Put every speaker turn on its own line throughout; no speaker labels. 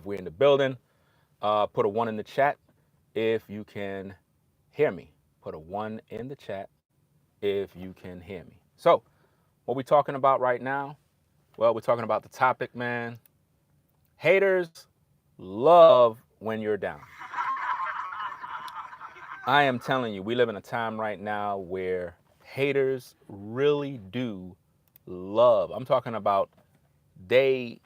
We're in the building. Put a one in the chat if you can hear me. Put a one in the chat if you can hear me. So, what we talking about right now? Well, we're talking about the topic, man. Haters love when you're down. I am telling you, we live in a time right now where haters really do love. I'm talking about they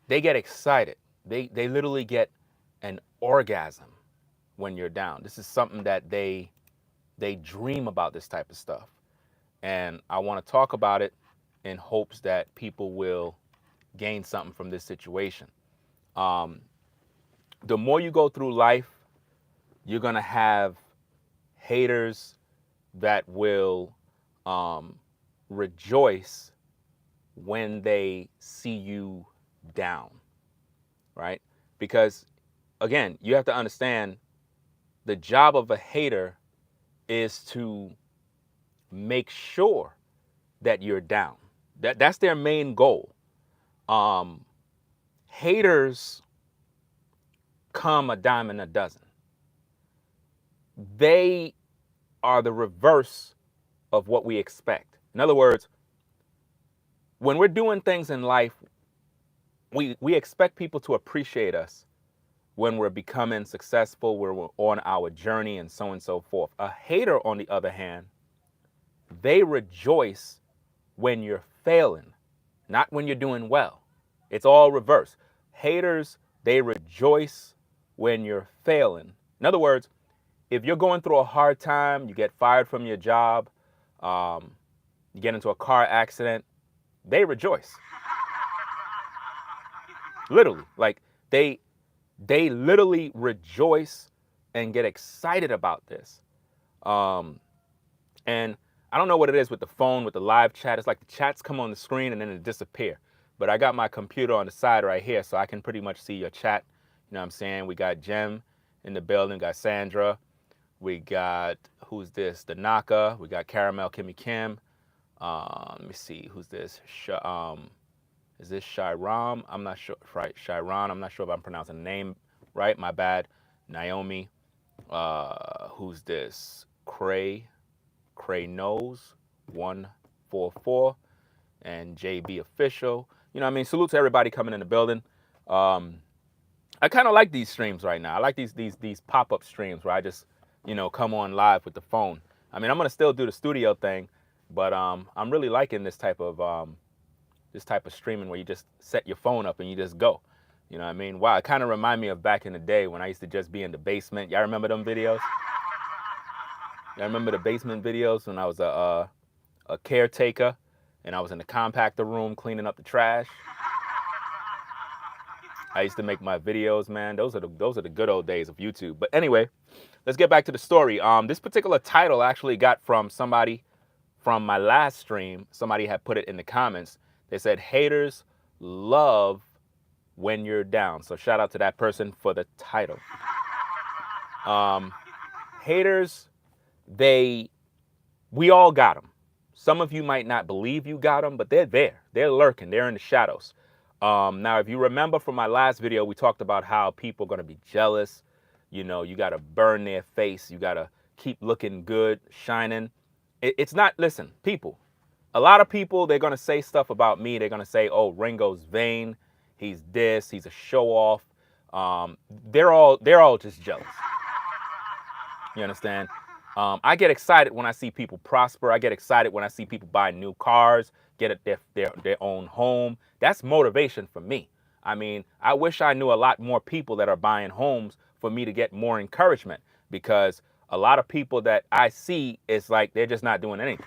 they get excited. They literally get an orgasm when you're down. This is something that they dream about, this type of stuff. And I want to talk about it in hopes that people will gain something from this situation. Um, the more you go through life, you're gonna have haters that will um, rejoice when they see you down, right? Because again, you have to understand the job of a hater is to make sure that you're down. That's their main goal. Um, Haters come a dime in a dozen. They are the reverse of what we expect. In other words, when we're doing things in life, we expect people to appreciate us when we're becoming successful, when we're on our journey, and so on and so forth. A hater, on the other hand, they rejoice when you're failing, not when you're doing well. It's all reverse. Haters, they rejoice when you're failing. In other words, if you're going through a hard time, you get fired from your job, you get into a car accident, they rejoice. Literally, like they literally rejoice and get excited about this. And I don't know what it is with the phone, with the live chat. It's like the chats come on the screen and then it disappear. But I got my computer on the side right here, so I can pretty much see your chat. You know what I'm saying? We got Jem in the building, we got Sandra, we got, who's this? The Naka, we got Caramel Kimmy Kim. Let me see, who's this? Is this Shiram? I'm not sure. Right, Shiran. I'm not sure if I'm pronouncing the name right. My bad. Naomi. Who's this? Cray knows 144, and JB official. You know what I mean? Salute to everybody coming in the building. I kind of like these streams right now. I like these pop-up streams where I just, come on live with the phone. I mean, I'm gonna still do the studio thing, but I'm really liking this type of streaming where you just set your phone up and you just go. You know what I mean? Wow, it kind of remind me of back in the day when I used to just be in the basement. Y'all remember them videos? Y'all remember the basement videos when I was a caretaker and I was in the compactor room cleaning up the trash? I used to make my videos, man. Those are the good old days of YouTube. But anyway, let's get back to the story. This particular title I actually got from somebody from my last stream. Somebody had put it in the comments. They said, haters love when you're down. So shout out to that person for the title. Haters, we all got them. Some of you might not believe you got them, but they're there. They're lurking. They're in the shadows. Now, if you remember from my last video, we talked about how people are going to be jealous. You got to burn their face. You got to keep looking good, shining. It's not, listen, people. A lot of people, they're going to say stuff about me. They're going to say, oh, Ringo's vain. He's this. He's a show off. They're all just jealous. You understand? I get excited when I see people prosper. I get excited when I see people buy new cars, get their own home. That's motivation for me. I mean, I wish I knew a lot more people that are buying homes for me to get more encouragement, because a lot of people that I see, it's like they're just not doing anything.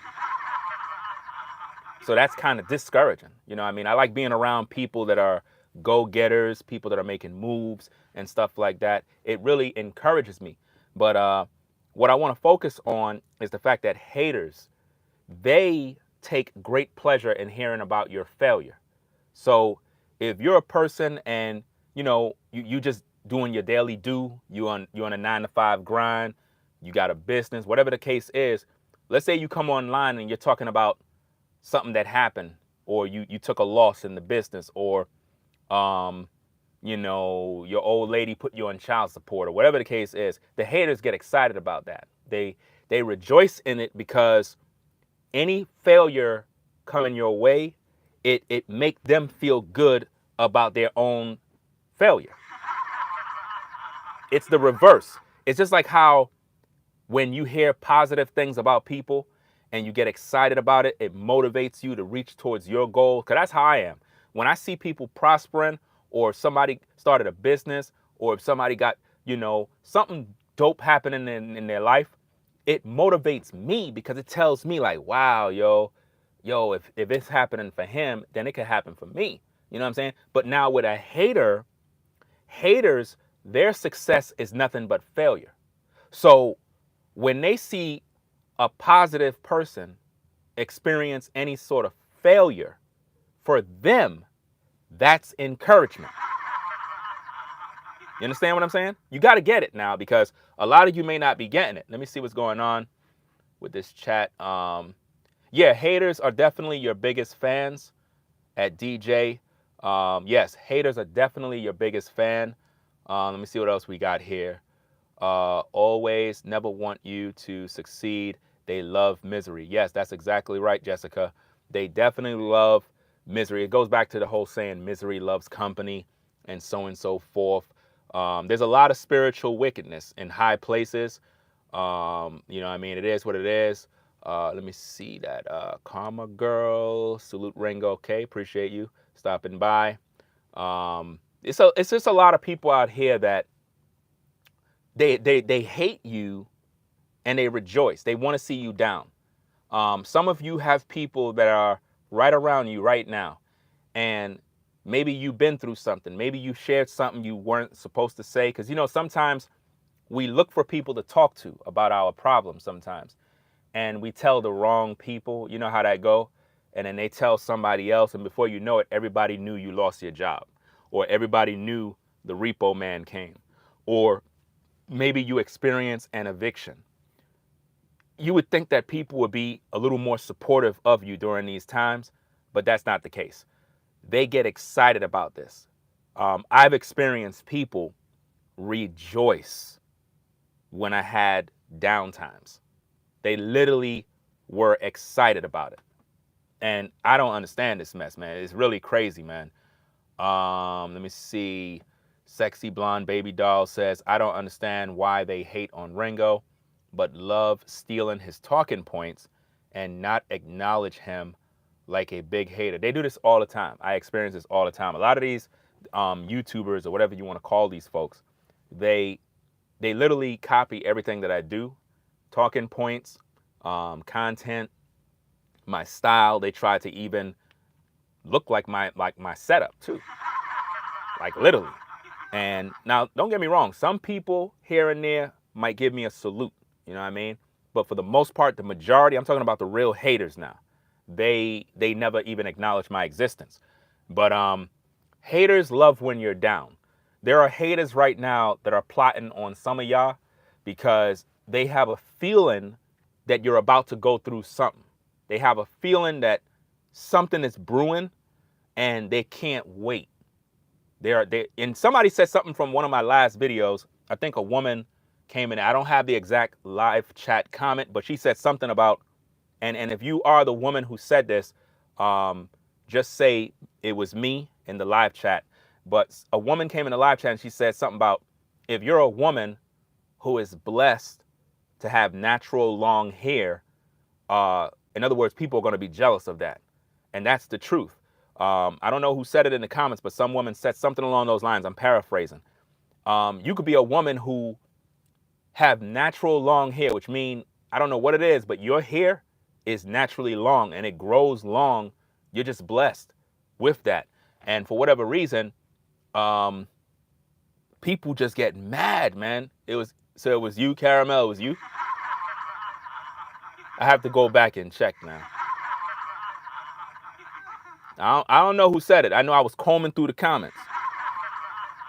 So that's kind of discouraging. You know what I mean? I like being around people that are go-getters, people that are making moves and stuff like that. It really encourages me. But what I want to focus on is the fact that haters, they take great pleasure in hearing about your failure. So if you're a person and you just doing your daily due, you on a 9-to-5 grind, you got a business, whatever the case is, let's say you come online and you're talking about something that happened, or you took a loss in the business, or you know, your old lady put you on child support or whatever the case is. The haters get excited about that. They rejoice in it because any failure coming your way, it make them feel good about their own failure. It's the reverse. It's just like how when you hear positive things about people and you get excited about it, it motivates you to reach towards your goal. Because that's how I am. When I see people prospering, or somebody started a business, or if somebody got, you know, something dope happening in their life, it motivates me because it tells me like, wow, if it's happening for him, then it could happen for me. You know what I'm saying? But now with a hater, haters, their success is nothing but failure. So when they see a positive person experience any sort of failure, for them, that's encouragement. You understand what I'm saying? You got to get it now because a lot of you may not be getting it. Let me see what's going on with this chat. Yeah, haters are definitely your biggest fans at DJ. Yes, haters are definitely your biggest fan. Let me see what else we got here. Always never want you to succeed. They love misery. Yes, that's exactly right, Jessica. They definitely love misery. It goes back to the whole saying, misery loves company, and so forth. There's a lot of spiritual wickedness in high places. You know what I mean? It is what it is. Let me see that. Karma Girl, salute Ringo. Okay, appreciate you stopping by. It's just a lot of people out here that they hate you and they rejoice. They want to see you down. Some of you have people that are right around you right now, and maybe you've been through something. Maybe you shared something you weren't supposed to say, because, you know, sometimes we look for people to talk to about our problems sometimes, and we tell the wrong people. You know how that go? And then they tell somebody else, and before you know it, everybody knew you lost your job, or everybody knew the repo man came, or maybe you experience an eviction. You would think that people would be a little more supportive of you during these times, but that's not the case. They get excited about this. I've experienced people rejoice when I had downtimes. They literally were excited about it. And I don't understand this mess, man. It's really crazy, man. Let me see. Sexy Blonde Baby Doll says, I don't understand why they hate on Ringo, but love stealing his talking points and not acknowledge him like a big hater. They do this all the time. I experience this all the time. A lot of these YouTubers or whatever you want to call these folks, they literally copy everything that I do. Talking points, content, my style. They try to even look like my setup too. Like literally. And now, don't get me wrong. Some people here and there might give me a salute. You know what I mean? But for the most part, the majority, I'm talking about the real haters now. They never even acknowledge my existence. But haters love when you're down. There are haters right now that are plotting on some of y'all because they have a feeling that you're about to go through something. They have a feeling that something is brewing and they can't wait. And somebody said something from one of my last videos. I think a woman came in. I don't have the exact live chat comment, but she said something about, and if you are the woman who said this, just say it was me in the live chat. But a woman came in the live chat and she said something about, if you're a woman who is blessed to have natural long hair, in other words, people are going to be jealous of that. And that's the truth. I don't know who said it in the comments, but some woman said something along those lines. I'm paraphrasing. You could be a woman who have natural long hair, which means, I don't know what it is, but your hair is naturally long and it grows long. You're just blessed with that. And for whatever reason, people just get mad, man. It was you, Caramel, it was you. I have to go back and check now. I don't know who said it. I know I was combing through the comments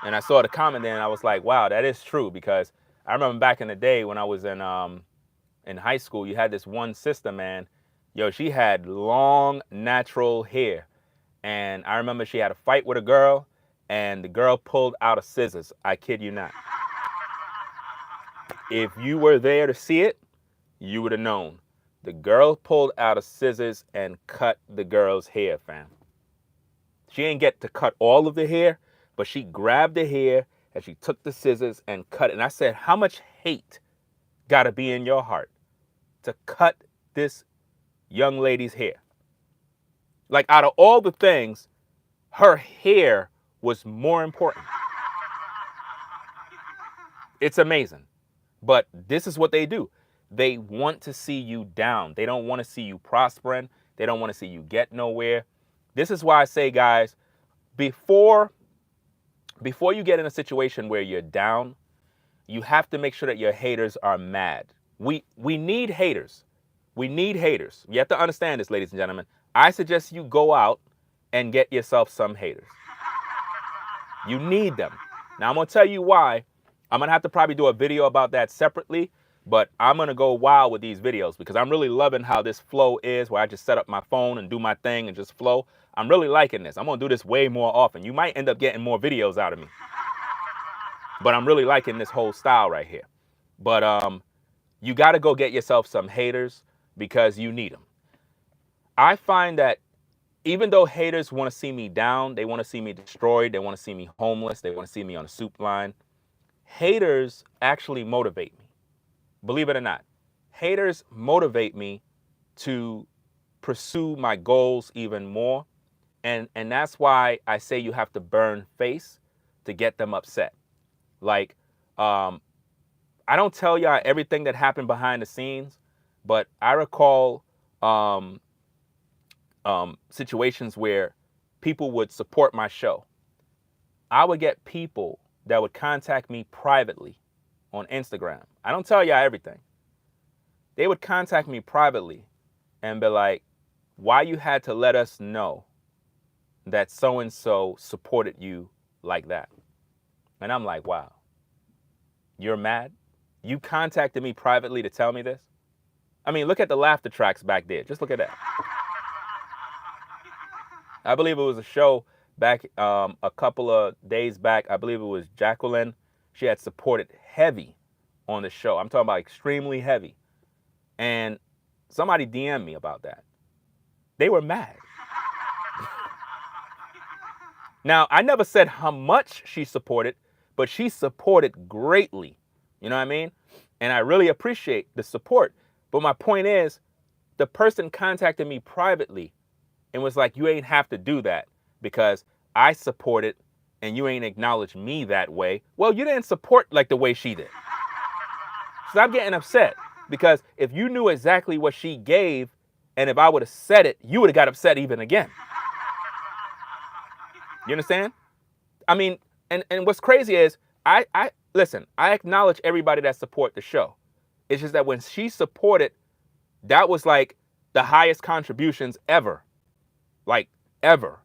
and I saw the comment there and I was like, wow, that is true. Because I remember back in the day when I was in high school, you had this one sister, man. Yo, she had long natural hair. And I remember she had a fight with a girl and the girl pulled out a scissors. I kid you not. If you were there to see it, you would have known. The girl pulled out a scissors and cut the girl's hair, fam. She didn't get to cut all of the hair, but she grabbed the hair and she took the scissors and cut it. And I said, how much hate got to be in your heart to cut this young lady's hair? Like, out of all the things, her hair was more important. It's amazing. But this is what they do. They want to see you down. They don't want to see you prospering. They don't want to see you get nowhere. This is why I say, guys, before you get in a situation where you're down, you have to make sure that your haters are mad. We need haters. We need haters. You have to understand this, ladies and gentlemen. I suggest you go out and get yourself some haters. You need them. Now, I'm going to tell you why. I'm going to have to probably do a video about that separately, but I'm going to go wild with these videos because I'm really loving how this flow is, where I just set up my phone and do my thing and just flow. I'm really liking this. I'm going to do this way more often. You might end up getting more videos out of me, but I'm really liking this whole style right here. But you got to go get yourself some haters because you need them. I find that even though haters want to see me down, they want to see me destroyed, they want to see me homeless, they want to see me on a soup line, haters actually motivate me. Believe it or not, haters motivate me to pursue my goals even more. And that's why I say you have to burn face to get them upset. Like, I don't tell y'all everything that happened behind the scenes, but I recall situations where people would support my show. I would get people that would contact me privately on Instagram. I don't tell y'all everything. They would contact me privately and be like, why you had to let us know that so-and-so supported you like that? And I'm like, wow, you're mad? You contacted me privately to tell me this? I mean, look at the laughter tracks back there. Just look at that. I believe it was a show back a couple of days back. I believe it was Jacqueline. She had supported heavy on the show. I'm talking about extremely heavy. And somebody DM'd me about that. They were mad. Now, I never said how much she supported, but she supported greatly. You know what I mean? And I really appreciate the support. But my point is, the person contacted me privately and was like, you ain't have to do that because I support it and you ain't acknowledged me that way. Well, you didn't support like the way she did. Stop getting upset, because if you knew exactly what she gave and if I would have said it, you would have got upset even again. You understand? I mean, and what's crazy is I listen, I acknowledge everybody that support the show. It's just that when she supported, that was like the highest contributions ever. Like ever.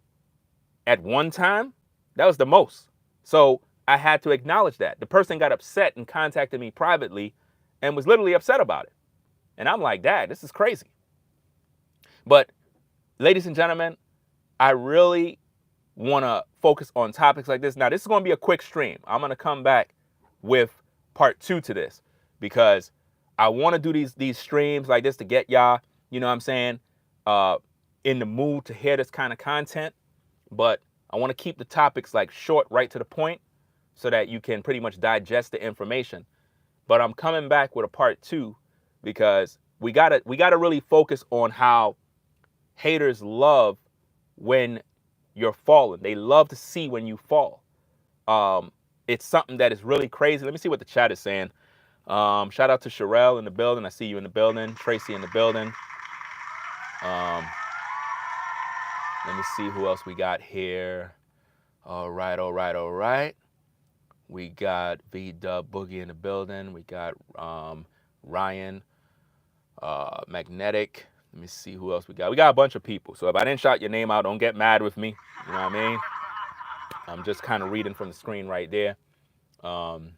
At one time, that was the most. So I had to acknowledge that. The person got upset and contacted me privately and was literally upset about it. And I'm like, Dad, this is crazy. But ladies and gentlemen, I really want to focus on topics like this. Now, this is going to be a quick stream. I'm going to come back with part 2 to this because I want to do these streams like this to get y'all, you know what I'm saying, in the mood to hear this kind of content. But I want to keep the topics like short, right to the point, so that you can pretty much digest the information. But I'm coming back with a part 2 because we gotta really focus on how haters love when you're falling. They love to see when you fall. It's something that is really crazy. Let me see what the chat is saying. Shout out to Sherelle in the building. I see you in the building. Tracy in the building. Let me see who else we got here. All right. We got V-Dub Boogie in the building. We got Ryan, Magnetic. Let me see who else we got. We got a bunch of people. So if I didn't shout your name out, don't get mad with me. You know what I mean? I'm just kind of reading from the screen right there. You know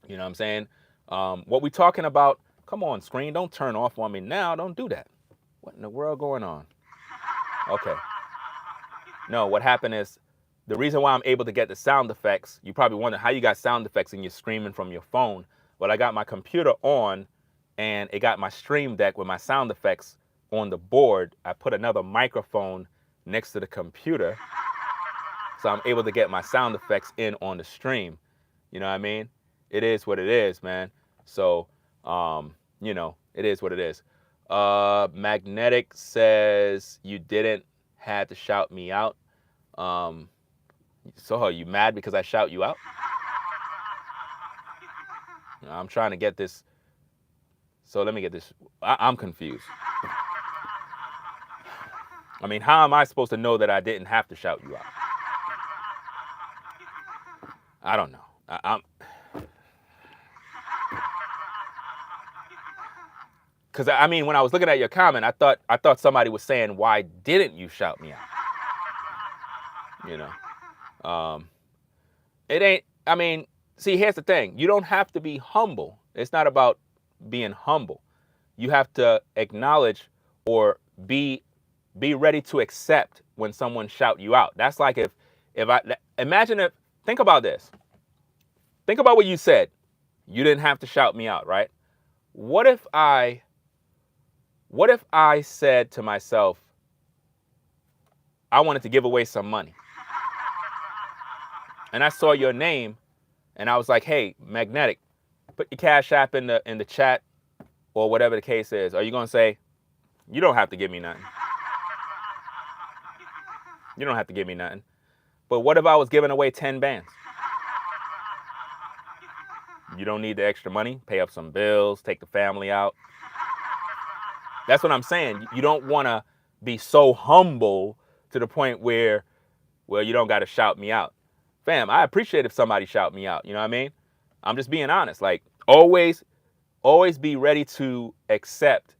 what I'm saying? What we talking about? Come on, screen. Don't turn off on me now. Don't do that. What in the world going on? Okay. No, what happened is the reason why I'm able to get the sound effects, you probably wonder how you got sound effects and you're streaming from your phone. Well, I got my computer on and it got my stream deck with my sound effects on the board. I put another microphone next to the computer, so I'm able to get my sound effects in on the stream. You know what I mean? It is what it is, man. So, you know, it is what it is. Magnetic says you didn't have to shout me out. So are you mad because I shout you out? I'm trying to get this. So let me get this. I'm confused. I mean, how am I supposed to know that I didn't have to shout you out? I don't know. I'm because I mean, when I was looking at your comment, I thought somebody was saying, why didn't you shout me out? You know, it ain't. I mean, see, here's the thing. You don't have to be humble. It's not about being humble. You have to acknowledge or be ready to accept when someone shout you out. That's like if think about this. Think about what you said. You didn't have to shout me out, right? What if I said to myself, I wanted to give away some money, and I saw your name, and I was like, hey, Magnetic, put your Cash App in the chat, or whatever the case is. Are you gonna say, you don't have to give me nothing? You don't have to give me nothing. But what if I was giving away 10 bands? You don't need the extra money. Pay up some bills, take the family out. That's what I'm saying. You don't want to be so humble to the point where, well, you don't got to shout me out. Fam, I appreciate if somebody shout me out. You know what I mean? I'm just being honest. Like, always be ready to accept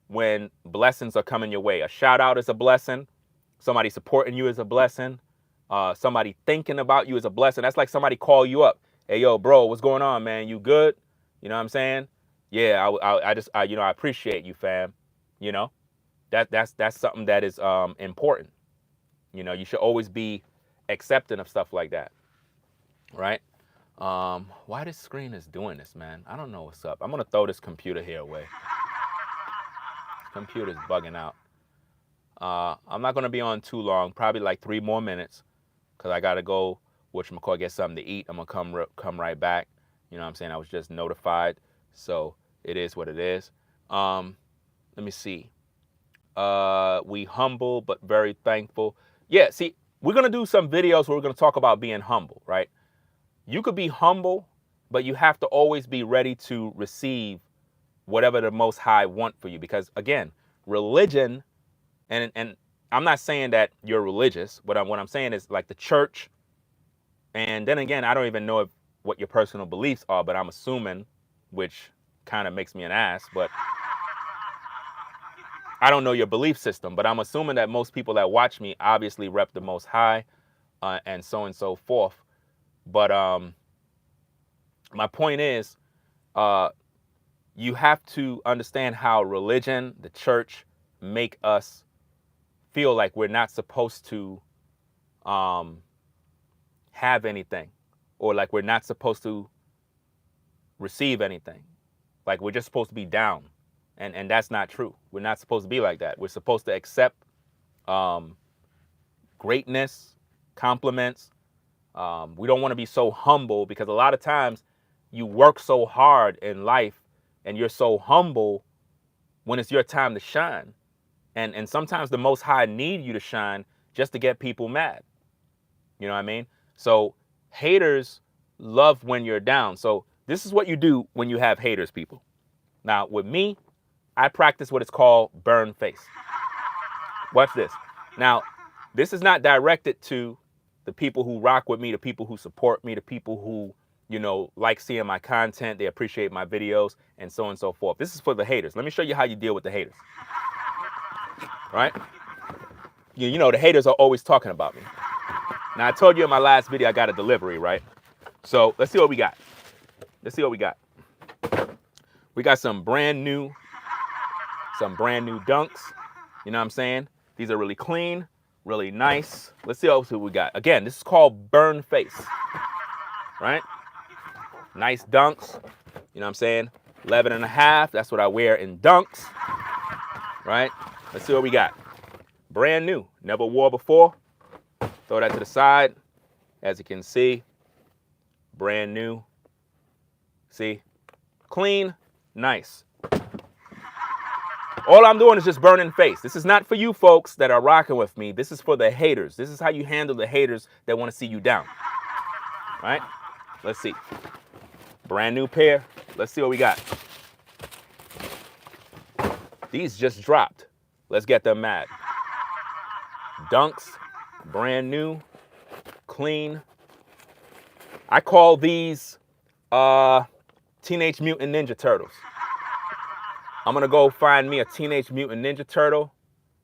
when blessings are coming your way. A shout out is a blessing. Somebody supporting you is a blessing. Somebody thinking about you is a blessing. That's like somebody call you up. Hey, yo, bro, what's going on, man? You good? You know what I'm saying? Yeah, I you know, I appreciate you, fam. You know, that's something that is important. You know, you should always be accepting of stuff like that, right? Why this screen is doing this, man? I don't know what's up. I'm gonna throw this computer here away. This computer's bugging out. I'm not gonna be on too long, probably like 3 more minutes, cause I gotta go, whatchamacallit, get something to eat. I'm gonna come right back. You know what I'm saying? I was just notified, so it is what it is. Let me see. We humble but very thankful. Yeah, see, we're gonna do some videos where we're gonna talk about being humble, right? You could be humble, but you have to always be ready to receive whatever the Most High want for you. Because again, religion, and I'm not saying that you're religious. What I'm saying is like the church. And then again, I don't even know what your personal beliefs are, but I'm assuming, which kind of makes me an ass, but I don't know your belief system, but I'm assuming that most people that watch me obviously rep the Most High, and so forth. But my point is, you have to understand how religion, the church, make us feel like we're not supposed to have anything, or like we're not supposed to receive anything. Like we're just supposed to be down. And that's not true. We're not supposed to be like that. We're supposed to accept greatness, compliments. We don't want to be so humble, because a lot of times you work so hard in life and you're so humble when it's your time to shine. And sometimes the Most High need you to shine just to get people mad. You know what I mean? So haters love when you're down. So this is what you do when you have haters, people. Now, with me, I practice what is called burn face. Watch this. Now, this is not directed to the people who rock with me, the people who support me, the people who, you know, like seeing my content, they appreciate my videos, and so forth. This is for the haters. Let me show you how you deal with the haters. Right? You know, the haters are always talking about me. Now, I told you in my last video I got a delivery, right? So let's see what we got. Let's see what we got. We got some brand new dunks. You know what I'm saying? These are really clean, Really nice. Let's see what else we got. Again, this is called burn face, right? Nice dunks. You know what I'm saying? 11.5. That's what I wear in dunks, right? Let's see what we got. Brand new. Never wore before. Throw that to the side. As you can see, brand new. See? Clean. Nice. All I'm doing is just burning face. This is not for you folks that are rocking with me. This is for the haters. This is how you handle the haters that want to see you down. Right? Let's see. Brand new pair. Let's see what we got. These just dropped. Let's get them mad. Dunks. Brand new. Clean. I call these Teenage Mutant Ninja Turtles. I'm going to go find me a Teenage Mutant Ninja Turtle,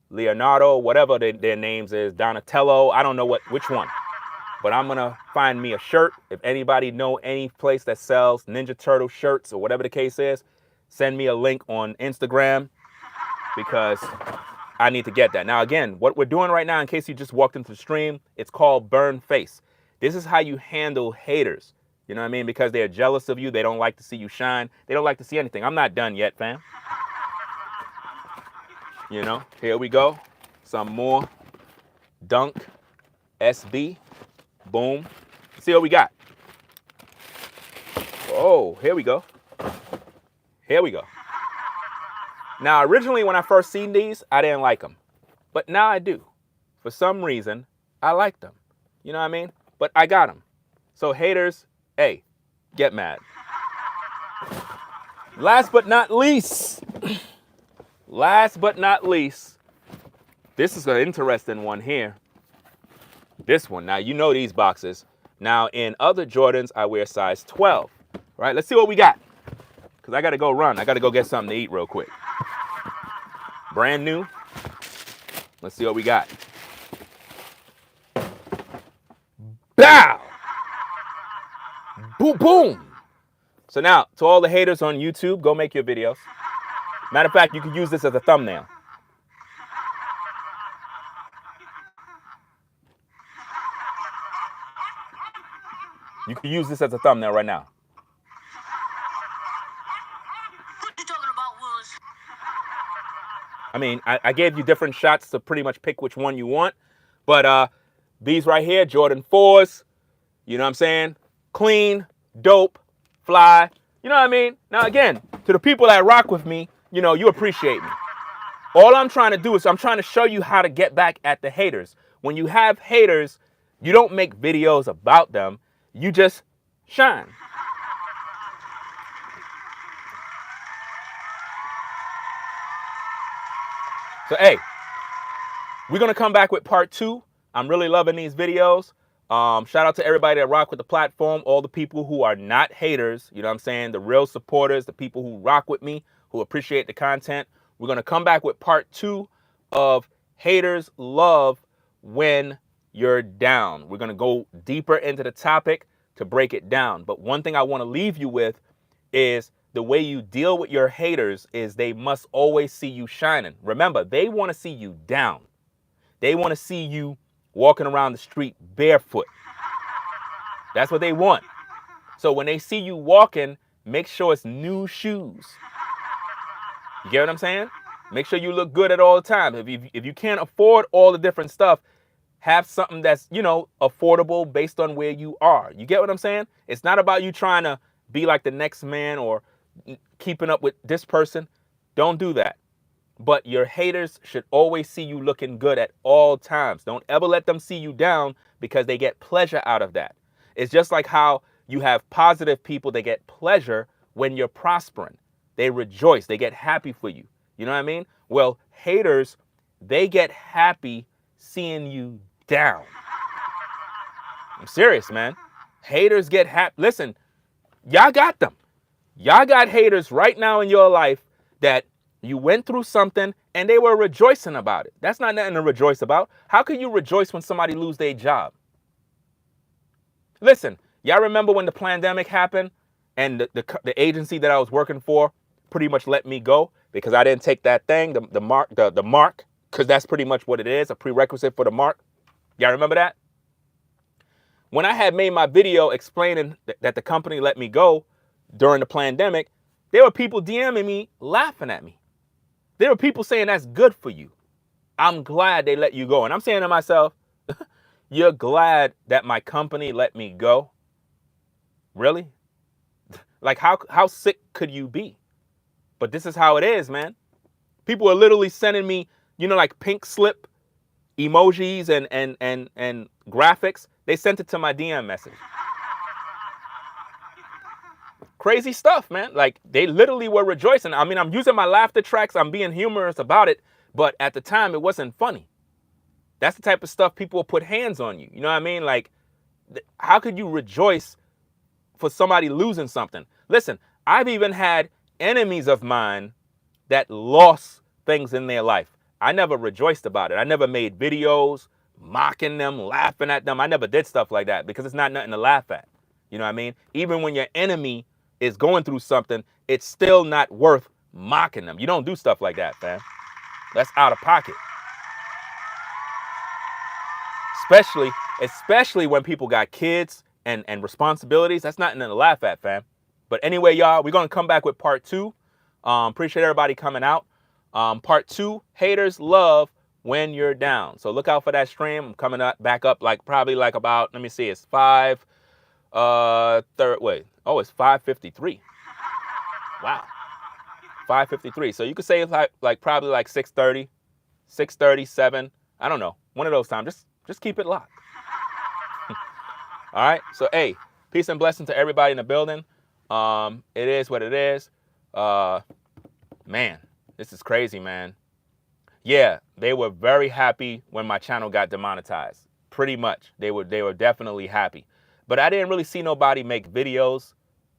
Leonardo, whatever their names is, Donatello. I don't know which one. But I'm going to find me a shirt. If anybody know any place that sells Ninja Turtle shirts or whatever the case is, send me a link on Instagram because I need to get that. Now, again, what we're doing right now, in case you just walked into the stream, it's called burn face. This is how you handle haters. You know what I mean? Because they're jealous of you. They don't like to see you shine. They don't like to see anything. I'm not done yet, fam. You know, here we go. Some more. Dunk. SB. Boom. See what we got. Oh, here we go. Here we go. Now, originally when I first seen these, I didn't like them. But now I do. For some reason, I like them. You know what I mean? But I got them. So haters, hey, get mad. Last but not least, this is an interesting one here. This one. Now, you know these boxes. Now, in other Jordans, I wear size 12. Right? Let's see what we got. Because I got to go run. I got to go get something to eat real quick. Brand new. Let's see what we got. Bow! Boom, boom! So now, to all the haters on YouTube, go make your videos. Matter of fact, you can use this as a thumbnail. You can use this as a thumbnail right now.
What you talking about, Woods?
I mean, I gave you different shots to pretty much pick which one you want. But these right here, Jordan 4s, you know what I'm saying? Clean, dope, fly. You know what I mean? Now, again, to the people that rock with me, you know, you appreciate me. All I'm trying to do is I'm trying to show you how to get back at the haters. When you have haters, you don't make videos about them. You just shine. So, hey, we're going to come back with part 2. I'm really loving these videos. Shout out to everybody that rock with the platform, all the people who are not haters, you know what I'm saying, the real supporters, the people who rock with me, who appreciate the content. We're going to come back with part 2 of haters love when you're down. We're going to go deeper into the topic to break it down. But one thing I want to leave you with is the way you deal with your haters is they must always see you shining. Remember, they want to see you down. They want to see you walking around the street barefoot. That's what they want. So when they see you walking, make sure it's new shoes. You get what I'm saying? Make sure you look good at all time. If you can't afford all the different stuff, have something that's, you know, affordable based on where you are. You get what I'm saying? It's not about you trying to be like the next man or keeping up with this person. Don't do that. But your haters should always see you looking good at all times. Don't ever let them see you down because they get pleasure out of that. It's just like how you have positive people that get pleasure when you're prospering. They rejoice. They get happy for you. You know what I mean? Well, haters, they get happy seeing you down. I'm serious, man. Haters get happy. Listen, y'all got them. Y'all got haters right now in your life that you went through something and they were rejoicing about it. That's not nothing to rejoice about. How can you rejoice when somebody lose their job? Listen, y'all remember when the pandemic happened and the agency that I was working for pretty much let me go because I didn't take that thing, the mark because that's pretty much what it is, a prerequisite for the mark. Y'all remember that? When I had made my video explaining that the company let me go during the pandemic, there were people DMing me, laughing at me. There were people saying that's good for you. I'm glad they let you go. And I'm saying to myself, you're glad that my company let me go? Really? Like, how sick could you be? But this is how it is, man. People are literally sending me, like pink slip emojis and graphics. They sent it to my DM message. Crazy stuff, man. Like, they literally were rejoicing. I mean, I'm using my laughter tracks. I'm being humorous about it. But at the time, it wasn't funny. That's the type of stuff people will put hands on you. You know what I mean? Like, how could you rejoice for somebody losing something? Listen, I've even had enemies of mine that lost things in their life. I never rejoiced about it. I never made videos mocking them, laughing at them. I never did stuff like that because it's not nothing to laugh at. You know what I mean? Even when your enemy is going through something, it's still not worth mocking them. You don't do stuff like that, fam. That's out of pocket. Especially when people got kids and responsibilities. That's nothing to laugh at, fam. But anyway, y'all, we're going to come back with part 2. Appreciate everybody coming out. Part 2, haters love when you're down. So look out for that stream. I'm coming back up probably about, let me see, it's 5:53. Wow. 5:53. So you could say it's probably 6:30, 6:37. I don't know. One of those times. Just keep it locked. All right. So, hey, peace and blessing to everybody in the building. It is what it is. Man, this is crazy, man. Yeah, they were very happy when my channel got demonetized. Pretty much. They were definitely happy. But I didn't really see nobody make videos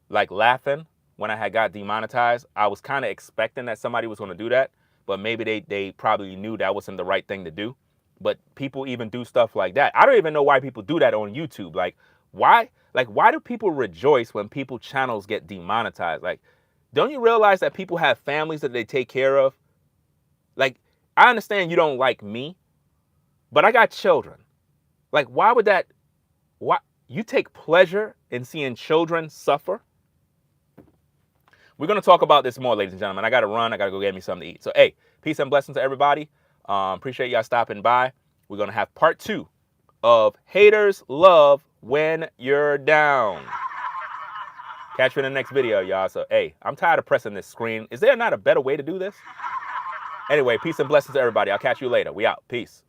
laughing when I had got demonetized. I was kind of expecting that somebody was going to do that, but maybe they probably knew that wasn't the right thing to do. But people even do stuff like that. I don't even know why people do that on YouTube. Why do people rejoice when people's channels get demonetized? Don't you realize that people have families that they take care of? I understand you don't like me, but I got children. Why would that? Why you take pleasure in seeing children suffer? We're going to talk about this more, ladies and gentlemen. I got to run. I got to go get me something to eat. So, hey, peace and blessings to everybody. Appreciate y'all stopping by. We're going to have part 2 of haters love when you're down. Catch you in the next video, y'all. So, hey, I'm tired of pressing this screen. Is there not a better way to do this? Anyway, peace and blessings to everybody. I'll catch you later. We out. Peace.